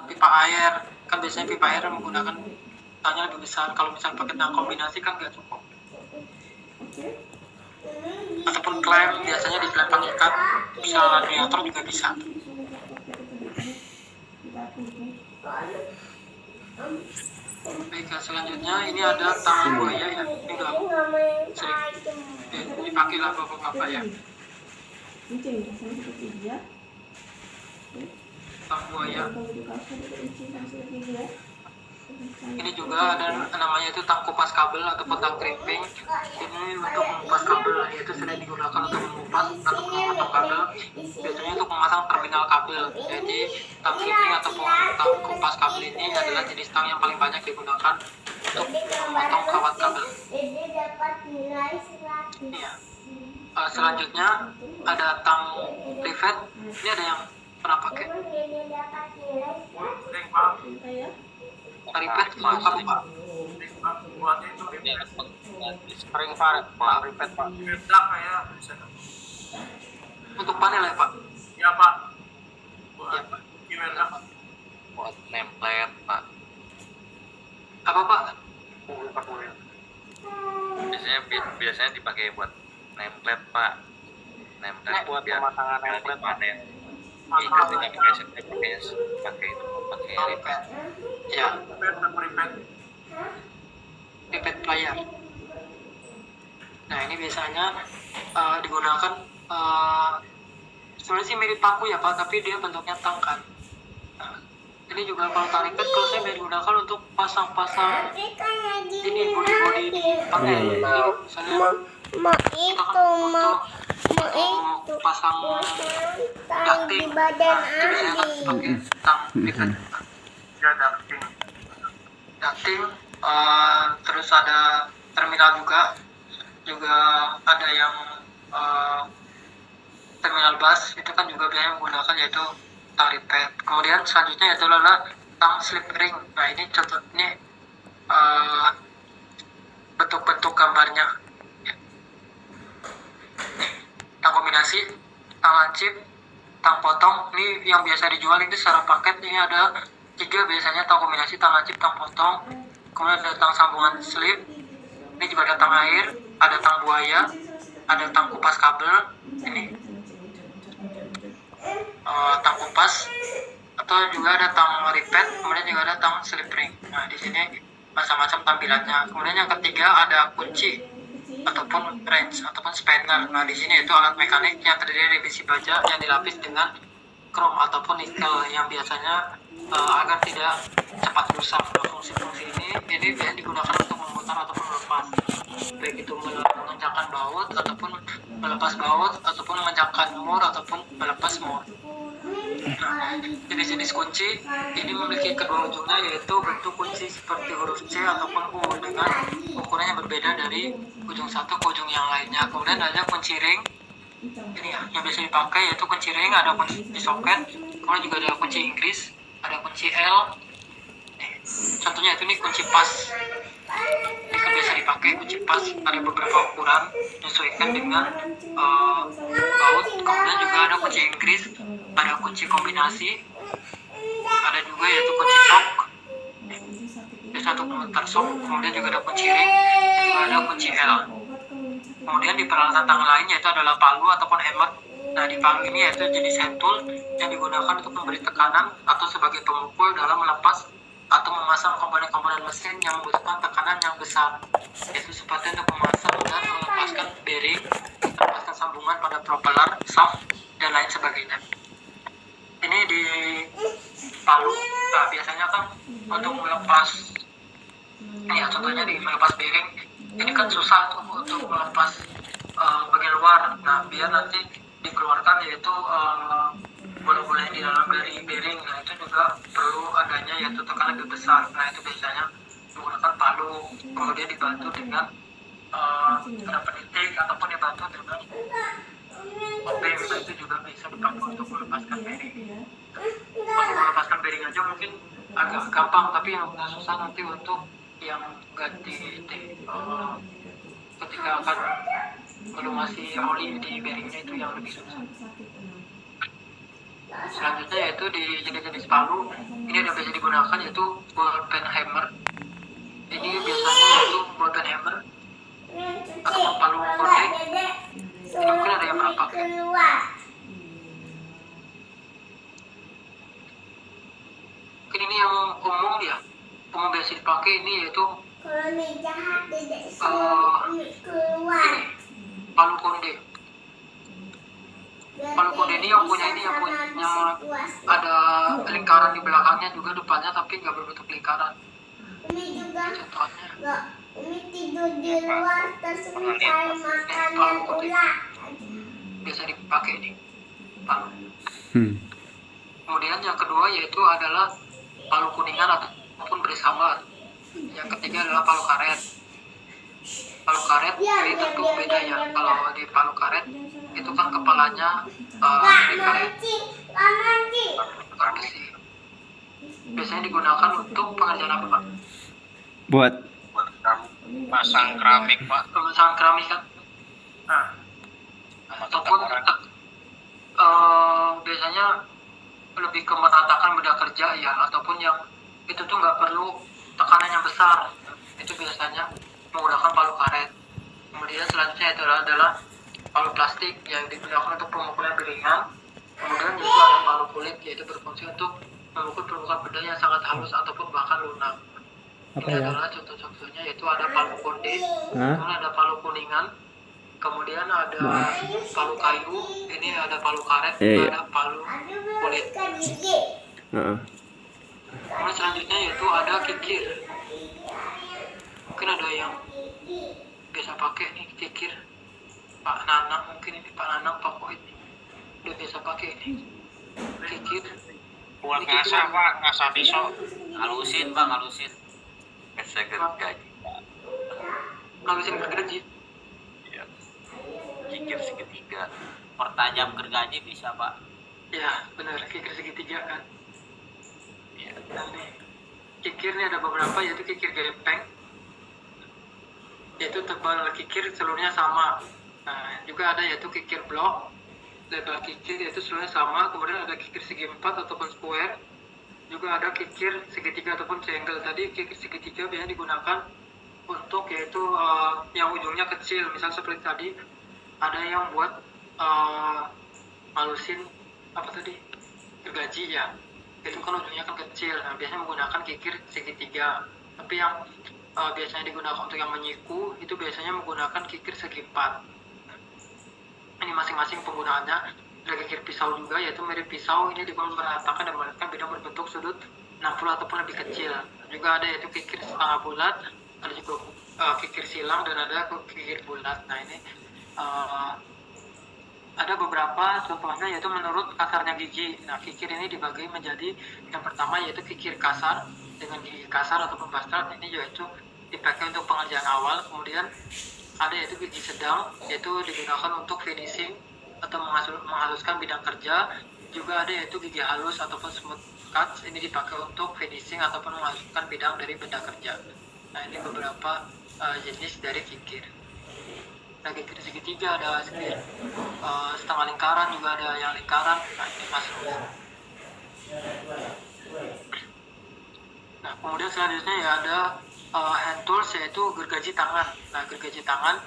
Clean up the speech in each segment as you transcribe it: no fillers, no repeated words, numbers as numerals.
pipa air. Kan biasanya pipa air menggunakan tangnya lebih besar. Kalau misalnya pakai tang kombinasi kan nggak cukup. Ataupun klem, biasanya di klem pengikat misal radiator juga bisa. Baik, selanjutnya ini ada tang buaya ya. Ini udah sering dipakai lah bapak-bapak ya. Tang buaya. Ini juga ada namanya itu tang kupas kabel ataupun tang crimping. Ini untuk mengupas kabel, yaitu sering digunakan untuk mengupas atau memotong kabel. Biasanya untuk memasang terminal kabel. Jadi tang crimping ataupun tang kupas kabel ini adalah jenis tang yang paling banyak digunakan untuk memotong kawat kabel. Ya. Selanjutnya ada tang rivet. Ini ada yang pernah pakai? Rivet itu apa pak? Buatnya itu Sering pak, rivet pak. belak ya bisa. Untuk panel ya pak? Ya pak. Ya pak. Gimana? Buat template pak. Apa pak? Biasanya dipakai buat template pak. Template Buat biar pemasangan template, Pak. panen. Ketika pakai itu pakai Rivet. Ya, Rivet. rivet plier. Nah ini biasanya digunakan sebenarnya sih mirip paku ya pak, tapi dia bentuknya tang kan. Nah, ini juga kalau tang rivet kalau saya digunakan untuk pasang-pasang ini bodi-bodi panel. Misalnya kita kan butuh pasang ducting. Nah, itu biasanya kan pakai tang rivet. Ya ducting. Ducting, terus ada terminal juga ada yang terminal bus, itu kan juga biasanya menggunakan yaitu tang rivet. Kemudian selanjutnya yaitu adalah tang slip ring. Nah ini contoh ini bentuk-bentuk gambarnya. Tang kombinasi, tang lancip, tang potong. Ini yang biasa dijual itu secara paket. Ini ada 3 biasanya, tang kombinasi, tang lancip, tang potong. Kemudian ada tang sambungan slip. Ini juga ada tang air, ada tang buaya, ada tang kupas kabel. Ini tang kupas, atau juga ada tang rivet. Kemudian juga ada tang slip ring. Nah di sini macam-macam tampilannya. Kemudian yang ketiga ada kunci ataupun wrench ataupun spanner. Nah di sini itu alat mekanik yang terdiri dari besi baja yang dilapis dengan krom ataupun nikel yang biasanya agar tidak cepat rusak. Nah, fungsi-fungsi ini biasanya digunakan untuk memutar ataupun melepas, baik itu mengencangkan baut ataupun melepas baut ataupun mengencangkan mur ataupun melepas mur. Nah, jenis-jenis kunci ini memiliki kedua ujungnya, yaitu bentuk kunci seperti huruf C ataupun U dengan ukuran yang berbeda dari ujung satu ke ujung yang lainnya. Kemudian ada kunci ring, ini ya, yang biasa dipakai yaitu kunci ring, ada kunci soket, kemudian juga ada kunci Inggris, ada kunci L. Contohnya itu nih kunci pas. Ini kan biasa dipakai kunci pas, ada beberapa ukuran menyesuaikan dengan baut. Kemudian juga ada kunci Inggris, ada kunci kombinasi, ada juga yaitu kunci sok, biasa untuk memutar sok. Kemudian juga ada kunci ring, juga ada kunci L. Kemudian di peralatan tang lain yaitu adalah palu ataupun hammer. Nah di palu ini yaitu jenis hand tool yang digunakan untuk memberi tekanan atau sebagai pemukul dalam melepas atau memasang komponen-komponen mesin yang membutuhkan tekanan yang besar, yaitu seperti untuk memasang dan melepaskan bearing, melepaskan sambungan pada propeller, shaft, dan lain sebagainya. Ini di palu, nah biasanya kan untuk melepas, ya contohnya di melepas bearing, ini kan susah tuh untuk melepas bagian luar. Nah biar nanti dikeluarkan yaitu bola-bola di dalam dari bearing. Nah itu juga perlu adanya yaitu tekanan lebih besar. Nah itu biasanya menggunakan palu, kemudian dibantu dengan ada penitik ataupun dibantu dengan obeng. Nah itu juga bisa dipakai untuk melepaskan bearing. Untuk melepaskan bearing aja mungkin agak gampang, tapi yang susah nanti untuk yang ganti ketika akan melumasi oli di bearingnya, itu yang lebih susah. Selanjutnya yaitu di jenis-jenis palu, ini ada biasa digunakan yaitu ballpen hammer. Ini biasanya yaitu ballpen hammer atau palu konde. Ini mungkin ada yang pernah pakai. Mungkin ini yang umum ya, umum biasa dipakai ini yaitu ini palu konde. Palu konde ini yang punya ada lingkaran di belakangnya juga depannya, tapi nggak berbentuk lingkaran. Contohnya tidur di luar terus cari makanan ular. Biasa dipakai ini palu. Kemudian yang kedua yaitu adalah palu kuningan ataupun bersama. Yang ketiga adalah palu karet. Palu karet ini tentu beda ya. Kalau di palu karet itu kan kepalanya dari karet besi. Biasanya digunakan untuk pengerjaan apa, Pak? Buat pasang keramik, Pak. Pemasangan keramik kan? Nah, Ataupun biasanya lebih ke meratakan benda kerja ya, ataupun yang itu tuh nggak perlu tekanan yang besar, itu biasanya menggunakan palu karet. Kemudian selanjutnya itu adalah palu plastik yang digunakan untuk pemukulan piringan. Kemudian juga ada palu kulit, yaitu berfungsi untuk memukul permukaan benda yang sangat halus ataupun bahkan lunak. Ini adalah contoh-contohnya, yaitu ada palu konde, kemudian ada palu kuningan, kemudian ada palu kayu, ini ada palu karet, ada palu kulit. Kemudian selanjutnya yaitu ada kikir. Mungkin ada yang biasa pakai nih kikir. Pak Nanang, mungkin ini Pak Nanang, Pak Koit udah biasa pakai ini kikir. Buat ngasah, Pak, ngasah pisau. Halusin bang, halusin. Bisa gergaji. Ngabisin gergaji. Iya. Kikir segitiga. Pertajam gergaji bisa pak. Ya benar, kikir segitiga kan. Iya. Nah nih, kikir ini ada beberapa, yaitu kikir gepeng, yaitu tebal kikir seluruhnya sama. Nah juga ada yaitu kikir blok, lebar kikir yaitu seluruhnya sama. Kemudian ada kikir segi empat ataupun square. Juga ada kikir segitiga ataupun triangle. Tadi kikir segitiga biasanya digunakan untuk yaitu yang ujungnya kecil, misal seperti tadi ada yang buat malusin apa tadi gergaji ya, itu kan ujungnya kan kecil. Nah biasanya menggunakan kikir segitiga. Tapi yang biasanya digunakan untuk yang menyiku itu biasanya menggunakan kikir segi empat. Ini masing-masing penggunaannya. Ada kikir pisau juga, yaitu mirip pisau, ini digunakan meratakan dan menetapkan bidang berbentuk sudut 60 ataupun lebih kecil. Juga ada yaitu kikir setengah bulat, ada juga kikir silang, dan ada kikir bulat. Nah ini ada beberapa contohnya, yaitu menurut kasarnya gigi. Nah kikir ini dibagi menjadi yang pertama yaitu kikir kasar dengan gigi kasar ataupun bastard. Ini yaitu dipakai untuk pengerjaan awal. Kemudian ada yaitu gigi sedang, yaitu digunakan untuk finishing atau menghaluskan bidang kerja. Juga ada yaitu gigi halus ataupun smooth cuts, ini dipakai untuk finishing ataupun menghaluskan bidang dari benda kerja. Nah ini beberapa jenis dari kikir. Nah kikir segitiga, ada kikir setengah lingkaran, juga ada yang lingkaran. Nah ini masuk. Nah kemudian selanjutnya ya ada hand tools, yaitu gergaji tangan. Nah gergaji tangan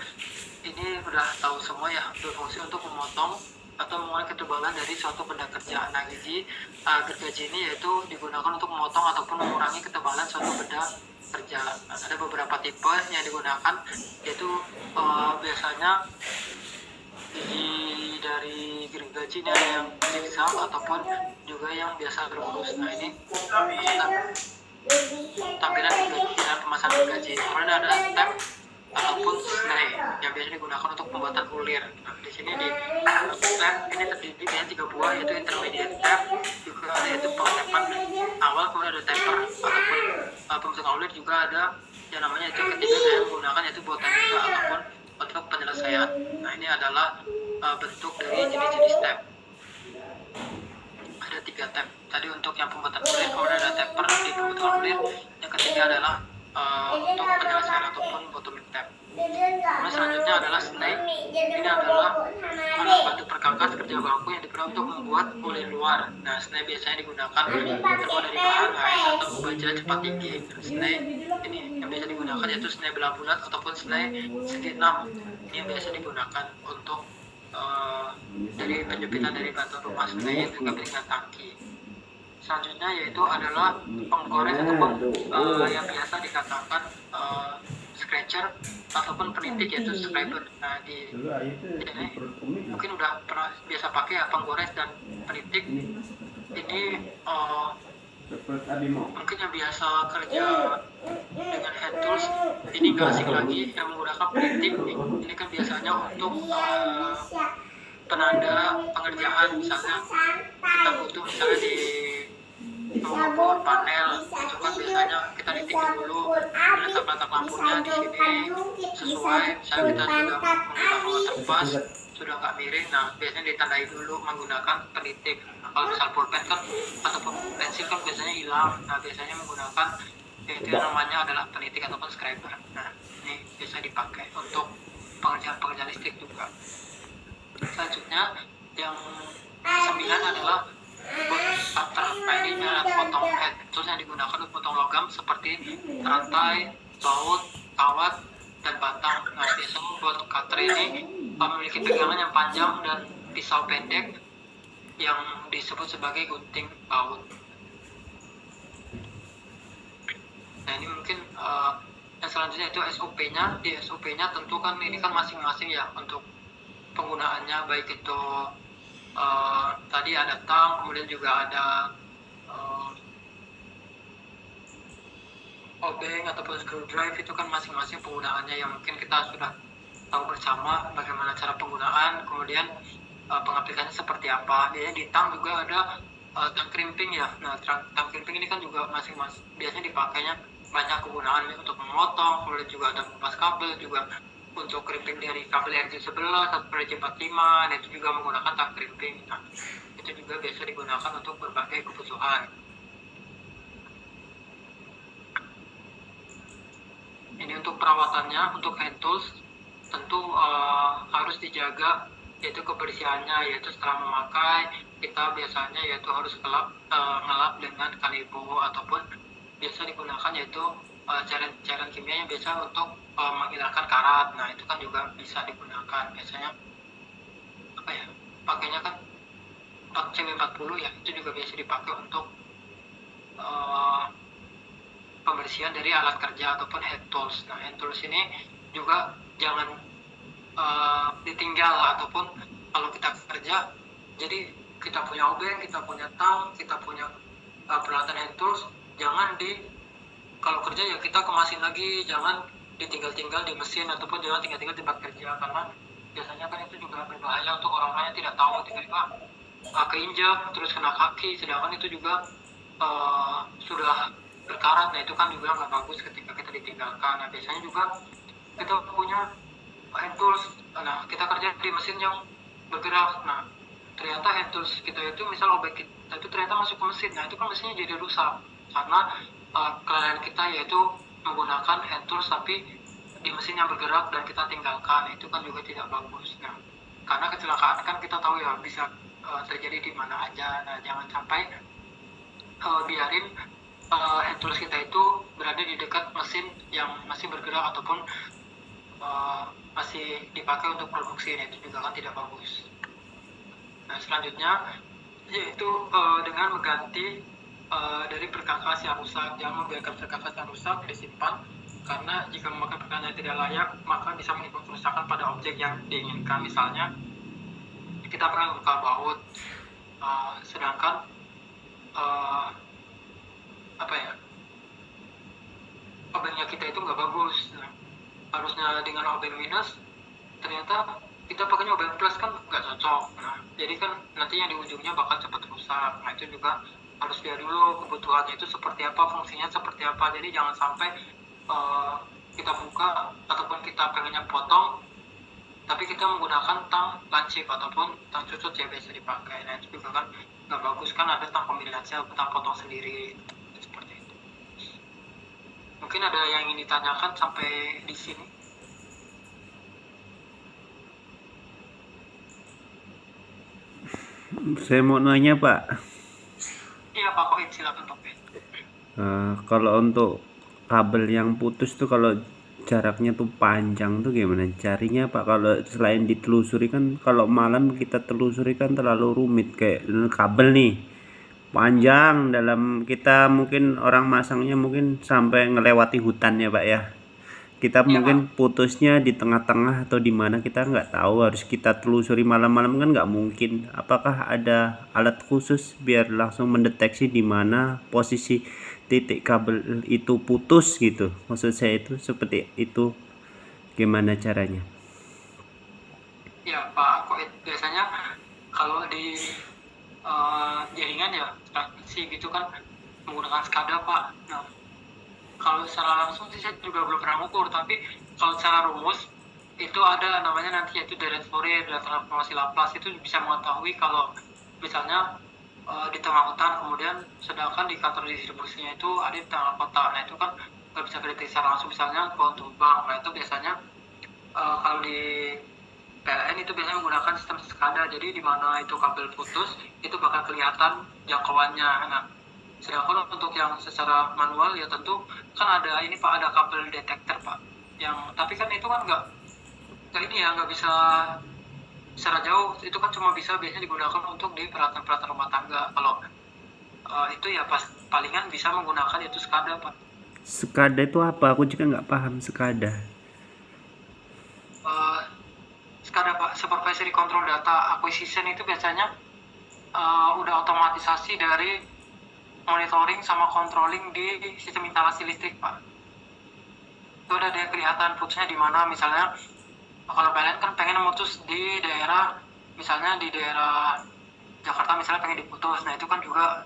ini udah tahu semua ya, berfungsi untuk memotong atau mengurangi ketebalan dari suatu benda kerja. Nah gergaji ini yaitu digunakan untuk memotong ataupun mengurangi ketebalan suatu benda kerja. Nah, ada beberapa tipe yang digunakan, yaitu biasanya gigi dari gergaji ini ada yang zigzag ataupun juga yang biasa berurus. Nah ini tampilan gergaji dan pemasangan gergaji. Kemudian ada step ataupun slide yang biasanya digunakan untuk pembuatan ulir. Nah, di sini di step ini terdiri dari 3 buah, yaitu intermediate step, juga ada yaitu pengetepan awal, kemudian ada taper ataupun pembentukan ulir, juga ada yang namanya itu ketiga saya menggunakan yaitu botanika ataupun untuk penyelesaian. Nah ini adalah bentuk dari jenis-jenis step. Ada 3 step tadi untuk yang pembuatan ulir, kemudian ada taper di pembentukan ulir, yang ketiga adalah untuk penyelesaian ataupun bottom tab. Kemudian selanjutnya adalah snake. Ini adalah alat bantu perkakas kerja bangku yang digunakan untuk membuat ulin luar. Nah, snake biasanya digunakan terbuat dari bahan ais atau baja cepat tinggi. Snake ini yang biasa digunakan yaitu snake belah bulat ataupun snake segi 6. Ini yang biasa digunakan untuk dari penjepitan dari batu rumah snake yang juga beringat tangki. Selanjutnya yaitu adalah penggores ataupun yang biasa dikatakan scratcher ataupun penitik yaitu scraper. Nah, di sini mungkin udah pernah biasa pakai ya penggores dan penitik. Ini mungkin yang biasa kerja dengan hand tools ini nggak asing lagi yang menggunakan penitik. Ini kan biasanya untuk penanda pengerjaan, misalnya kita butuh misalnya di mengukur panel, itu kan biasanya kita nitikin dulu letak-letak lampunya di sini sesuai, misalnya kita sudah menggunakan waterpass sudah nggak miring, nah biasanya ditandai dulu menggunakan penitik. Nah, kalau misal pulpen kan ataupun pensil kan biasanya hilang, nah biasanya menggunakan yaitu yang namanya adalah penitik ataupun scraper. Nah, ini biasa dipakai untuk pengerjaan listrik juga. Selanjutnya yang 9 adalah cutter. Nah, ini adalah potong head tools yang digunakan untuk potong logam seperti rantai, baut, kawat, dan batang. Nah, biasanya buat cutter ini memiliki pegangan yang panjang dan pisau pendek yang disebut sebagai gunting baut. Nah, ini mungkin yang selanjutnya itu SOP-nya. Di SOP-nya tentu kan ini kan masing-masing ya untuk penggunaannya, baik itu tadi ada tang, kemudian juga ada obeng ataupun screwdriver, itu kan masing-masing penggunaannya yang mungkin kita sudah tahu bersama bagaimana cara penggunaan, kemudian pengaplikasinya seperti apa. Biasanya di tang juga ada tang crimping ya. Nah, tang crimping ini kan juga masing-masing biasanya dipakainya banyak kegunaan untuk memotong, kemudian juga ada mengupas kabel, juga untuk crimping dari kabel RJ11 atau RJ45, dan itu juga menggunakan tang crimping. Nah, itu juga biasa digunakan untuk berbagai kebutuhan. Ini untuk perawatannya, untuk hand tools tentu harus dijaga yaitu kebersihannya, yaitu setelah memakai kita biasanya yaitu harus ngelap dengan kanibo ataupun biasa digunakan yaitu cairan kimia yang biasa untuk menghilangkan karat. Nah, itu kan juga bisa digunakan biasanya apa ya, pakainya kan CW40 ya, itu juga biasa dipakai untuk pembersihan dari alat kerja ataupun hand tools. Nah, hand tools ini juga jangan ditinggal, ataupun kalau kita kerja jadi kita punya obeng, kita punya tang, kita punya peralatan hand tools, jangan kalau kerja ya kita kemasin lagi, jangan ditinggal-tinggal di mesin ataupun jangan tinggal-tinggal di tempat kerja, karena biasanya kan itu juga berbahaya untuk orang-orang yang tidak tahu, tiba-tiba keinjak terus kena kaki, sedangkan itu juga sudah berkarat. Nah, itu kan juga nggak bagus ketika kita ditinggalkan. Nah, biasanya juga kita punya hand tools, nah kita kerja di mesin yang bergerak, nah ternyata hand tools kita itu misal obeng kita itu ternyata masuk ke mesin, nah itu kan mesinnya jadi rusak karena kelalaian kita yaitu menggunakan hand tools tapi di mesin yang bergerak dan kita tinggalkan. Itu kan juga tidak bagus. Nah, karena kecelakaan kan kita tahu ya bisa terjadi di mana aja. Nah, jangan sampai biarin hand tools kita itu berada di dekat mesin yang masih bergerak ataupun masih dipakai untuk produksi. Nah, itu juga kan tidak bagus. Nah, selanjutnya yaitu dengan mengganti dari perkakas yang rusak. Jangan membiarkan perkakas yang rusak disimpan, karena jika memakai perkakas yang tidak layak maka bisa menimbulkan kerusakan pada objek yang diinginkan. Misalnya kita pernah buka baut, sedangkan obengnya kita itu nggak bagus. Nah, harusnya dengan obeng minus, ternyata kita pakainya obeng plus kan nggak cocok. Nah, jadi kan nantinya di ujungnya bakal cepat rusak. Nah, itu juga harus lihat dulu kebutuhannya itu seperti apa, fungsinya seperti apa. Jadi jangan sampai kita buka ataupun kita pengennya potong, tapi kita menggunakan tang lancip ataupun tang cucut yang biasa dipakai. Nah, itu juga kan nggak bagus, kan ada tang kombinasi atau tang potong sendiri seperti itu. Mungkin mungkin ada yang ingin ditanyakan sampai di sini. Saya mau nanya Pak, Iya Pak Koid, silakan Pak Koid. kalau untuk kabel yang putus tuh kalau jaraknya tuh panjang tuh gimana carinya Pak? Kalau selain ditelusuri kan kalau malam kita telusuri kan terlalu rumit, kayak kabel nih panjang, dalam kita mungkin orang masangnya mungkin sampai ngelewati hutan ya Pak ya. Kita Iya, mungkin putusnya di tengah-tengah atau di mana kita nggak tahu, harus kita telusuri malam-malam kan nggak mungkin. Apakah ada alat khusus biar langsung mendeteksi di mana posisi titik kabel itu putus gitu? Maksud saya itu seperti itu, gimana caranya? Ya Pak Koid, biasanya kalau di jaringan ya transmisi gitu kan menggunakan SCADA Pak. Nah, kalau secara langsung sih saya juga belum pernah mengukur, tapi kalau secara rumus itu ada namanya nanti yaitu direct Fourier dan transformasi Laplace. Itu bisa mengetahui kalau misalnya di tengah hutan, kemudian sedangkan di kantor distribusinya itu ada di tengah kota. Nah itu kan nggak bisa kedeteksi secara langsung, misalnya pohon tumbang. Nah itu biasanya kalau di PLN itu biasanya menggunakan sistem SCADA, jadi di mana itu kabel putus itu bakal kelihatan jangkauannya. Nah, sedangkan untuk yang secara manual ya tentu kan ada ini Pak, ada kabel detektor Pak. Yang tapi kan itu kan nggak ini ya, nggak bisa secara jauh. Itu kan cuma bisa biasanya digunakan untuk di peralatan-peralatan rumah tangga. Kalau itu ya pas palingan bisa menggunakan itu SCADA Pak. SCADA itu apa? Aku juga nggak paham SCADA. SCADA Pak, Supervisory Control Data Acquisition, itu biasanya udah otomatisasi dari monitoring sama controlling di sistem instalasi listrik Pak. Itu ada dia kelihatan putusnya di mana. Misalnya kalau PLN kan pengen memutus di daerah, misalnya di daerah Jakarta misalnya pengen diputus. Nah itu kan juga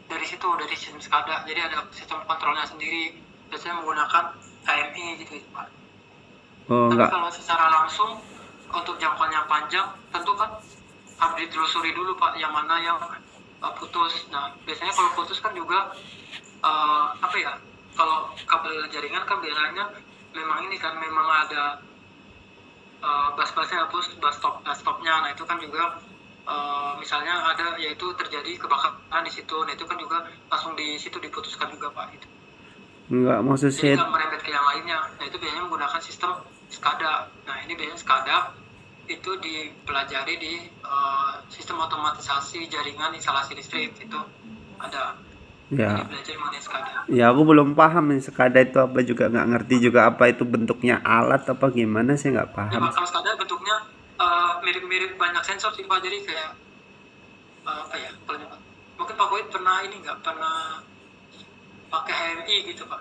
dari situ, dari sistem SCADA. Jadi ada sistem kontrolnya sendiri, biasanya menggunakan KMI gitu Pak. Oh Tapi enggak. kalau secara langsung untuk jangkauannya panjang, tentu kan harus ditelusuri dulu Pak, yang mana yang putus. Nah biasanya kalau putus kan juga apa ya, kalau kabel jaringan kan biasanya memang ini kan memang ada bus-busnya, bus stopnya. Nah itu kan juga misalnya ada yaitu terjadi kebakaran di situ. Nah itu kan juga langsung di situ diputuskan juga Pak itu. Enggak, maksud Jadi saya nggak merembet ke yang lainnya. Nah itu biasanya menggunakan sistem SCADA. Nah ini biasanya SCADA itu dipelajari di sistem otomatisasi jaringan instalasi listrik, itu ada. ya. Jadi belajar mengenai SCADA. Ya aku belum paham nih SCADA itu apa, juga nggak ngerti juga apa itu bentuknya alat apa gimana, saya nggak Ya paham. Pak, kalau SCADA bentuknya mirip-mirip banyak sensor sih Pak. Jadi kayak apa ya, kalau Pak, mungkin Pak Koid pernah ini nggak pernah pakai HMI gitu Pak.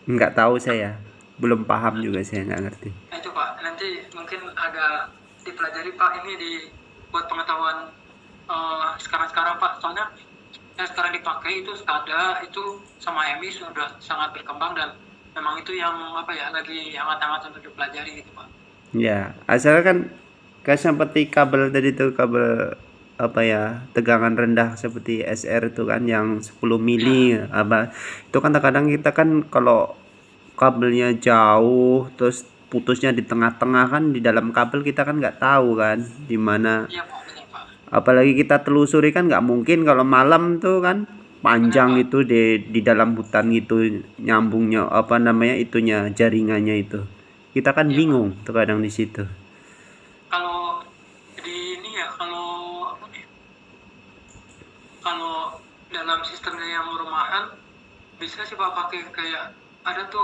Nggak tahu, saya belum paham juga, saya nggak ngerti. Nah itu Pak, nanti mungkin agak dipelajari Pak, ini buat pengetahuan sekarang-sekarang Pak. Soalnya yang sekarang dipakai itu SCADA itu sama HMI sudah sangat berkembang, dan memang itu yang apa ya, lagi hangat-hangat untuk dipelajari gitu Pak. Ya asalkan kayak seperti kabel tadi tuh, kabel apa ya, tegangan rendah seperti SR itu kan yang 10 mili apa itu kan, terkadang kita kan kalau kabelnya jauh terus putusnya di tengah-tengah kan, di dalam kabel kita kan nggak tahu kan di mana. Iya Pak, benar Pak. Apalagi kita telusuri kan nggak mungkin kalau malam tuh kan, panjang itu di dalam hutan gitu nyambungnya apa namanya itunya, jaringannya itu kita kan Iya, bingung terkadang di situ. Kalau di ini ya, kalau apa nih, kalau dalam sistemnya yang rumahan bisa sih Pak pakai kayak ada tuh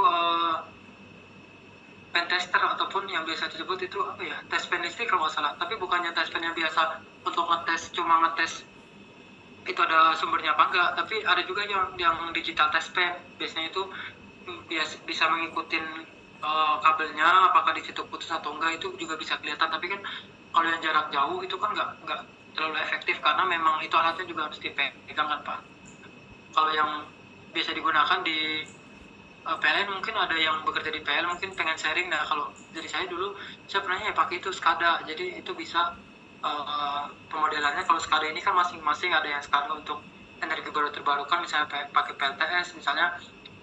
pen tester, ataupun yang biasa disebut itu apa ya, tes pen listrik kalau nggak salah. Tapi bukannya tes pen yang biasa untuk ngetes, cuma ngetes itu ada sumbernya apa enggak, tapi ada juga yang digital test pen. Biasanya itu bisa mengikutin kabelnya apakah di situ putus atau enggak, itu juga bisa kelihatan. Tapi kan kalau yang jarak jauh itu kan nggak terlalu efektif, karena memang itu alatnya juga harus dipegang kan Pak. Kalau yang biasa digunakan di PLN, mungkin ada yang bekerja di PLN mungkin pengen sharing. Nah kalau dari saya dulu, saya pernah ya pakai itu SCADA, jadi itu bisa pemodelannya. Kalau SCADA ini kan masing-masing ada yang SCADA untuk energi baru terbarukan, misalnya pakai PLTS, misalnya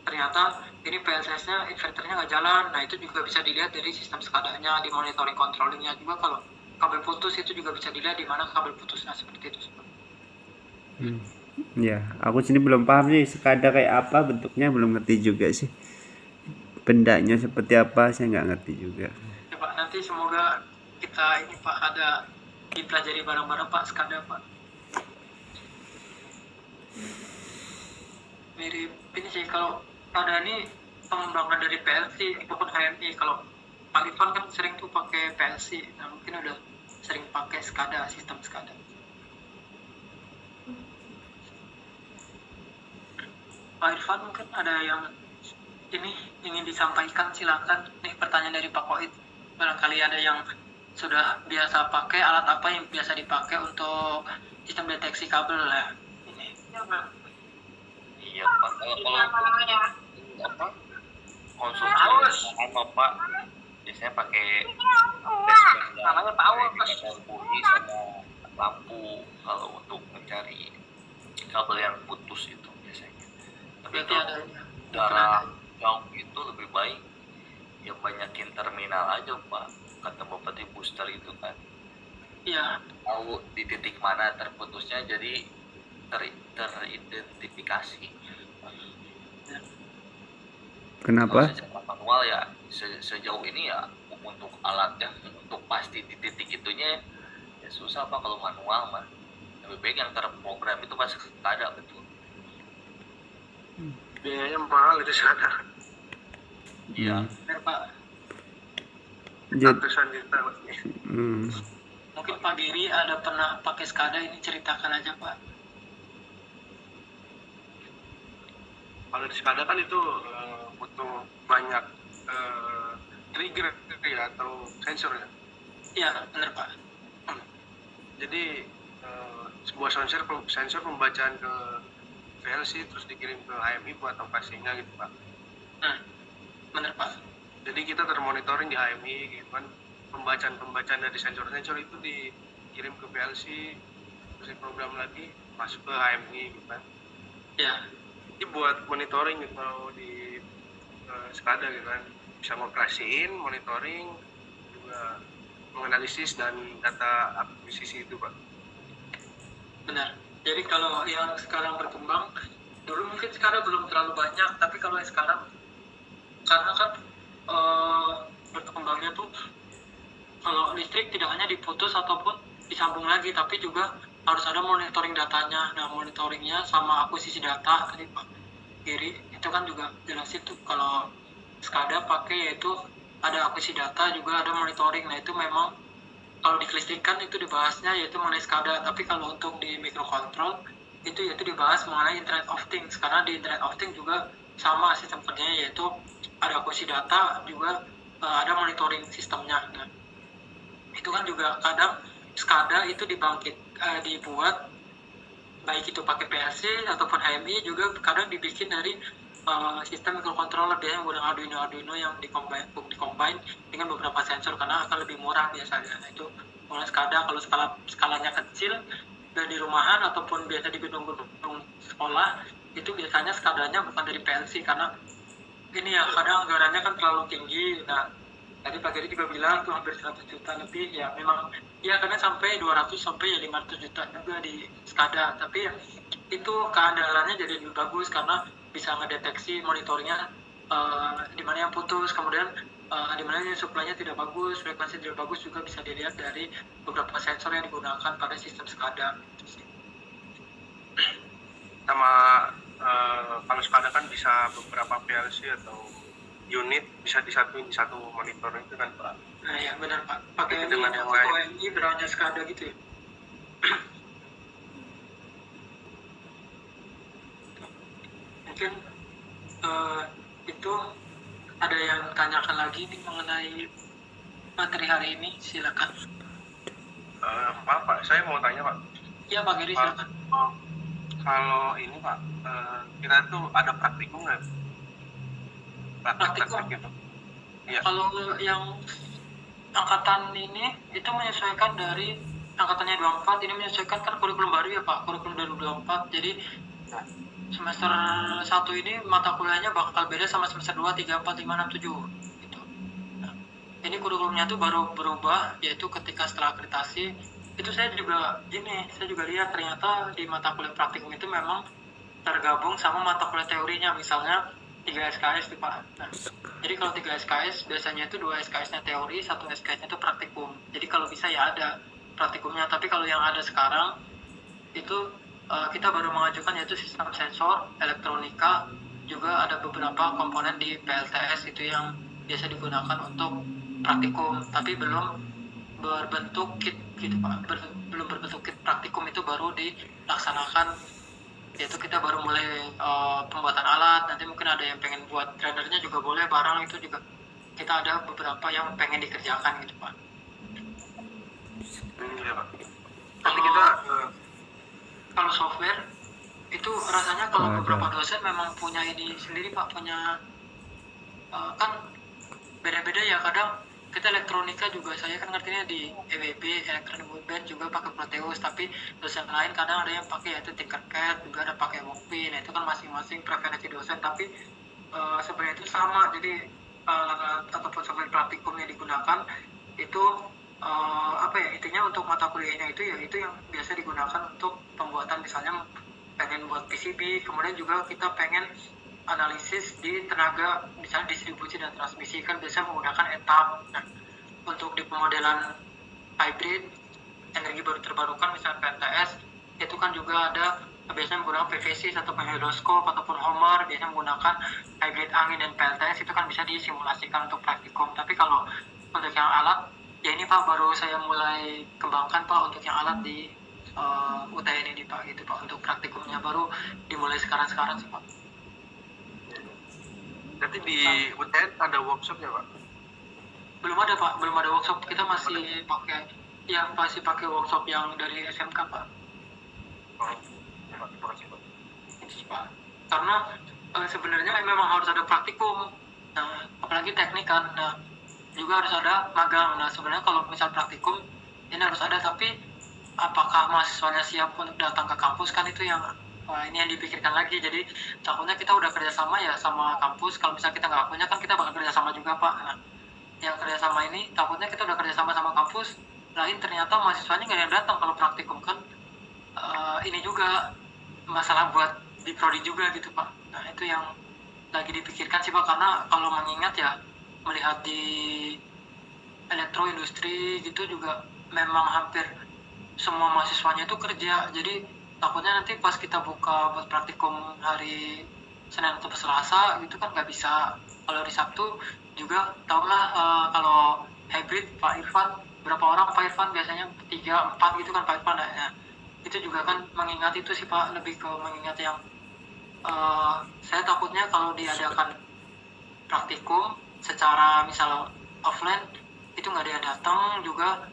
ternyata ini PLCS-nya inverternya nggak jalan. Nah itu juga bisa dilihat dari sistem SCADA-nya, di monitoring controllingnya juga. Kalau kabel putus itu juga bisa dilihat di mana kabel putusnya, seperti itu. Ya, aku sini belum paham sih SCADA kayak apa, bentuknya belum ngerti juga sih. Bendanya seperti apa saya nggak ngerti juga. Ya Pak, nanti semoga kita ini Pak ada dipelajari bareng-bareng Pak SCADA Pak. Mirip ini sih, kalau ada ini pengembangan dari PLC ataupun HMI. Kalau Pak Irfan kan sering tuh pakai PLC, nah mungkin udah sering pakai SCADA, sistem SCADA. Pak Irfan mungkin ada yang ini ingin disampaikan, silakan. Nih pertanyaan dari Pak Koit, barangkali ada yang sudah biasa pakai alat apa yang biasa dipakai untuk sistem deteksi kabel ya. Ini Iya Pak, kalau konsumsi sama Pak biasanya pakai Namanya power, Mas. bunyi sama lampu kalau untuk mencari kabel yang putus itu biasanya. Tapi berarti ada darah jauh itu lebih baik ya banyakin terminal aja Pak, kata Bapak di booster itu kan ya. tahu di titik mana terputusnya, jadi teridentifikasi. Kenapa? Kalau secara manual ya sejauh ini ya untuk alatnya untuk pasti di titik itunya ya susah Pak. Kalau manual mah lebih baik yang terprogram itu pasti ada betul. Biayanya mahal itu sana. Iya. Benar Pak. Jadi, Ratusan juta. Mungkin Pak Giri ada pernah pakai SCADA, ini ceritakan aja Pak. Kalau di SCADA kan itu butuh banyak trigger ya atau sensor ya. Iya benar Pak. Jadi sebuah sensor pembacaan ke PLC terus dikirim ke HMI buat operasinya gitu Pak. Benar Pak. Jadi kita termonitoring di HMI gitu kan, pembacaan dari sensor-sensor itu dikirim ke PLC terus diprogram lagi masuk ke HMI gitu kan. Ya. Ini buat monitoring gitu kalau di SCADA gitu kan, bisa ngoperasiin, monitoring, juga menganalisis dan data akuisisi itu Pak. Benar. Jadi kalau yang sekarang berkembang, dulu mungkin sekarang belum terlalu banyak, tapi kalau yang sekarang karena kan berkembangnya tuh kalau listrik tidak hanya diputus ataupun disambung lagi, tapi juga harus ada monitoring datanya. Nah monitoringnya sama akuisisi data tadi Pak Giri itu kan juga jelasin tuh, kalau SCADA pakai yaitu ada akuisisi data juga ada monitoring. Nah itu memang kalau di kelistrikan itu dibahasnya yaitu mengenai SCADA, tapi kalau untuk di microcontrol itu yaitu dibahas mengenai Internet of Things, karena di Internet of Things juga sama sistem kerjanya, yaitu ada akuisisi data juga ada monitoring sistemnya. Nah, itu kan juga kadang SCADA itu dibuat baik itu pakai PLC ataupun HMI, juga kadang dibikin dari sistem microcontroller dia yang menggunakan Arduino yang dicombine dengan beberapa sensor karena akan lebih murah biasanya. Nah, itu mulai SCADA kalau skalanya kecil dan di rumahan ataupun biasa di gedung-gedung sekolah itu biasanya SCADA-nya bukan dari PLC karena ini ya kadang anggarannya kan terlalu tinggi. Nah tadi Pak Giri juga bilang tuh hampir 100 juta lebih ya, memang ya kadang sampai 200 sampai ya 500 juta juga di SCADA, tapi ya itu keandalannya jadi lebih bagus karena bisa ngedeteksi monitoringnya di mana yang putus, kemudian di mana yang suplainya tidak bagus, frekuensi tidak bagus juga bisa dilihat dari beberapa sensor yang digunakan pada sistem SCADA. Sama kalau SCADA kan bisa beberapa PLC atau unit bisa disatuin di satu monitor itu kan Pak. Nah ya benar Pak, pakai Dengan yang lain. OMI berhanya SCADA gitu ya. Mungkin itu ada yang tanyakan lagi nih mengenai materi hari ini, silakan. Pak, saya mau tanya Pak. Ya Pak Giri silakan. Kalau ini Pak, kita tuh ada praktikum nggak? Praktikum? Gitu. Iya. Kalau yang angkatan ini itu menyesuaikan dari angkatannya 24, ini menyesuaikan kan kurikulum baru ya Pak, kurikulum 2024. Jadi semester 1 ini mata kuliahnya bakal beda sama semester 2, 3, 4, 5, 6, 7 gitu. Nah, ini kurikulumnya tuh baru berubah, yaitu ketika setelah akreditasi itu saya juga lihat ternyata di mata kuliah praktikum itu memang tergabung sama mata kuliah teorinya, misalnya 3 SKS tuh Pak. Nah, jadi kalau 3 SKS biasanya itu 2 SKS-nya teori, 1 SKS-nya itu praktikum. Jadi kalau bisa ya ada praktikumnya, tapi kalau yang ada sekarang itu kita baru mengajukan yaitu sistem sensor, elektronika, juga ada beberapa komponen di PLTS itu yang biasa digunakan untuk praktikum, tapi belum berbentuk kit gitu Pak. Belum berbentuk kit praktikum, itu baru dilaksanakan, yaitu kita baru mulai pembuatan alat. Nanti mungkin ada yang pengen buat trainernya juga boleh, barang itu juga kita ada beberapa yang pengen dikerjakan gitu Pak. Iya Pak. Nanti kita Kalau software itu rasanya kalau beberapa dosen memang punya ini sendiri Pak, punya kan beda-beda ya. Kadang kita elektronika juga, saya kan ngertinya di EWB, Electronic Workbench juga pakai Proteus, tapi dosen lain kadang ada yang pakai yaitu Tinkercad, juga ada pakai Workbench. Nah, itu kan masing-masing preferensi dosen, tapi sebenarnya itu sama. Jadi ataupun software praktikum yang digunakan itu intinya untuk mata kuliahnya itu ya itu yang biasa digunakan untuk pembuatan, misalnya pengen buat PCB, kemudian juga kita pengen analisis di tenaga misalnya distribusi dan transmisi, kan biasa menggunakan etap. Nah, untuk di pemodelan hybrid energi baru terbarukan misalnya PLTS itu kan juga ada biasanya menggunakan PVC ataupun hidroskop ataupun Homer, biasanya menggunakan hybrid angin dan PLTS, itu kan bisa disimulasikan untuk praktikum. Tapi kalau untuk yang alat ya ini Pak baru saya mulai kembangkan Pak, untuk yang alat di UTN ini Pak gitu Pak. Untuk praktikumnya baru dimulai sekarang sih Pak. nanti di UTN ada workshopnya Pak? Belum ada Pak, belum ada workshop. Kita masih pakai workshop yang dari SMK Pak. Oh, ya, terima kasih Pak. Itu Pak. Karena sebenarnya memang harus ada praktikum. Nah, apalagi teknik kan. Nah, juga harus ada magang. Nah, sebenarnya kalau misal praktikum ini harus ada, tapi apakah mahasiswanya siap untuk datang ke kampus, kan itu yang ini yang dipikirkan lagi. Jadi takutnya kita udah kerjasama ya sama kampus, kalau misal kita nggak punya kan kita bakal kerjasama juga Pak. Nah, yang kerjasama ini takutnya kita udah kerjasama sama kampus lain, ternyata mahasiswanya nggak yang datang kalau praktikum, kan ini juga masalah buat di prodi juga gitu Pak. Nah, itu yang lagi dipikirkan sih Pak, karena kalau mengingat ya melihat di elektro industri gitu juga memang hampir semua mahasiswanya itu kerja. Jadi takutnya nanti pas kita buka buat praktikum hari Senin atau Selasa gitu kan nggak bisa. Kalau di Sabtu juga tahulah kalau hybrid Pak Irfan, berapa orang Pak Irfan biasanya 3, 4 gitu kan Pak Irfan. Nah, itu juga kan mengingat itu sih Pak, lebih ke mengingat yang saya takutnya kalau diadakan praktikum secara misal offline itu nggak ada yang datang juga,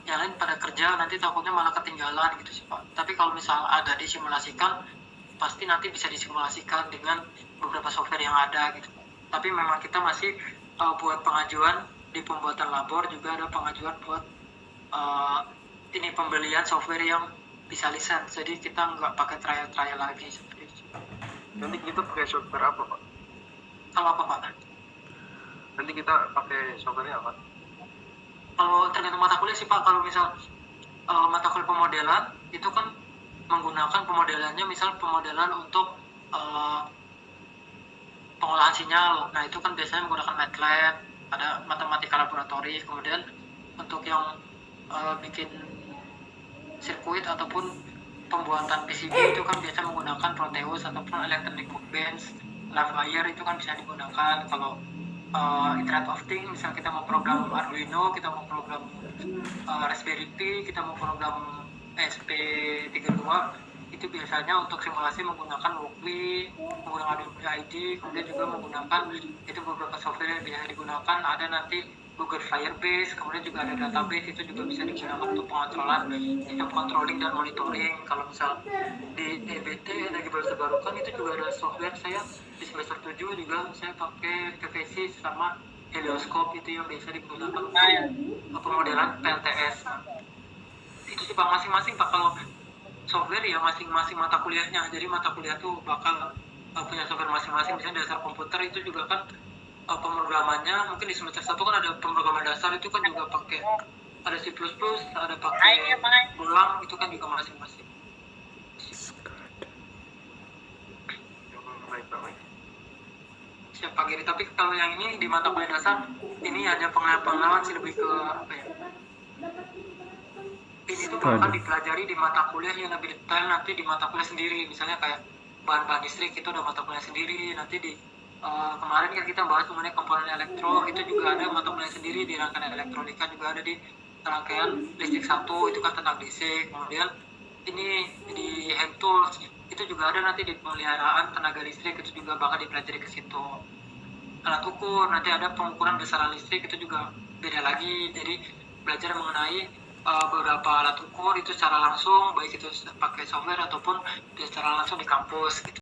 yang lain pada kerja, nanti takutnya malah ketinggalan gitu sih Pak. Tapi kalau misal ada disimulasikan, pasti nanti bisa disimulasikan dengan beberapa software yang ada gitu. Tapi memang kita masih buat pengajuan di pembuatan labor, juga ada pengajuan buat ini pembelian software yang bisa lisensi, jadi kita nggak pakai trial lagi seperti itu. Nanti kita pakai software apa Pak? Kalau apa Pak? Nanti kita pakai softwarenya apa? Kalau tergantung mata kuliah sih Pak. Kalau misal mata kuliah pemodelan itu kan menggunakan pemodelannya, misal pemodelan untuk pengolahan sinyal. Nah, itu kan biasanya menggunakan MATLAB, ada matematika laboratori. Kemudian untuk yang bikin sirkuit ataupun pembuatan PCB itu kan biasa menggunakan Proteus ataupun Electronic Workbench. Livewire itu kan bisa digunakan. Kalau Internet of Things, misal kita mau program Arduino, kita mau program Raspberry Pi, kita mau program SP32, itu biasanya untuk simulasi menggunakan Workbench, menggunakan ID, kemudian juga menggunakan itu beberapa software yang biasa digunakan. Ada nanti Google Firebase, kemudian juga ada database, itu juga bisa digunakan untuk pengontrolan, sistem controlling dan monitoring. Kalau misal di EBT, energi baru terbarukan, itu juga ada software. Saya di semester 7 juga saya pakai PVC sama helioscope, itu yang biasa digunakan untuk pemodelan PLTS. Itu sih Pak, masing-masing Pak. Kalau software ya masing-masing mata kuliahnya. Jadi mata kuliah tuh bakal punya software masing-masing. Misalnya dasar komputer itu juga kan pemrogramannya mungkin di semester 1 kan ada pemrograman dasar, itu kan juga pakai ada C++, ada pakai Golang, itu kan juga masing-masing. Baik, Pak. Siap Pak Giri, tapi kalau yang ini di mata kuliah dasar ini hanya pengalaman sih, lebih ke apa ya, ini tuh bakal dipelajari di mata kuliah yang lebih detail nanti di mata kuliah sendiri. Misalnya kayak bahan-bahan listrik itu ada mata kuliah sendiri. Nanti di kemarin kan kita bahas mengenai komponen elektro, itu juga ada mata kuliah sendiri. Di rangkaian elektronika juga ada di rangkaian listrik 1, itu kan tentang DC. Kemudian ini di hand tools itu juga ada nanti di pemeliharaan tenaga listrik, itu juga bakal dipelajari ke situ. Alat ukur, nanti ada pengukuran besaran listrik, itu juga beda lagi. Jadi belajar mengenai beberapa alat ukur itu secara langsung, baik itu pakai software ataupun secara langsung di kampus gitu.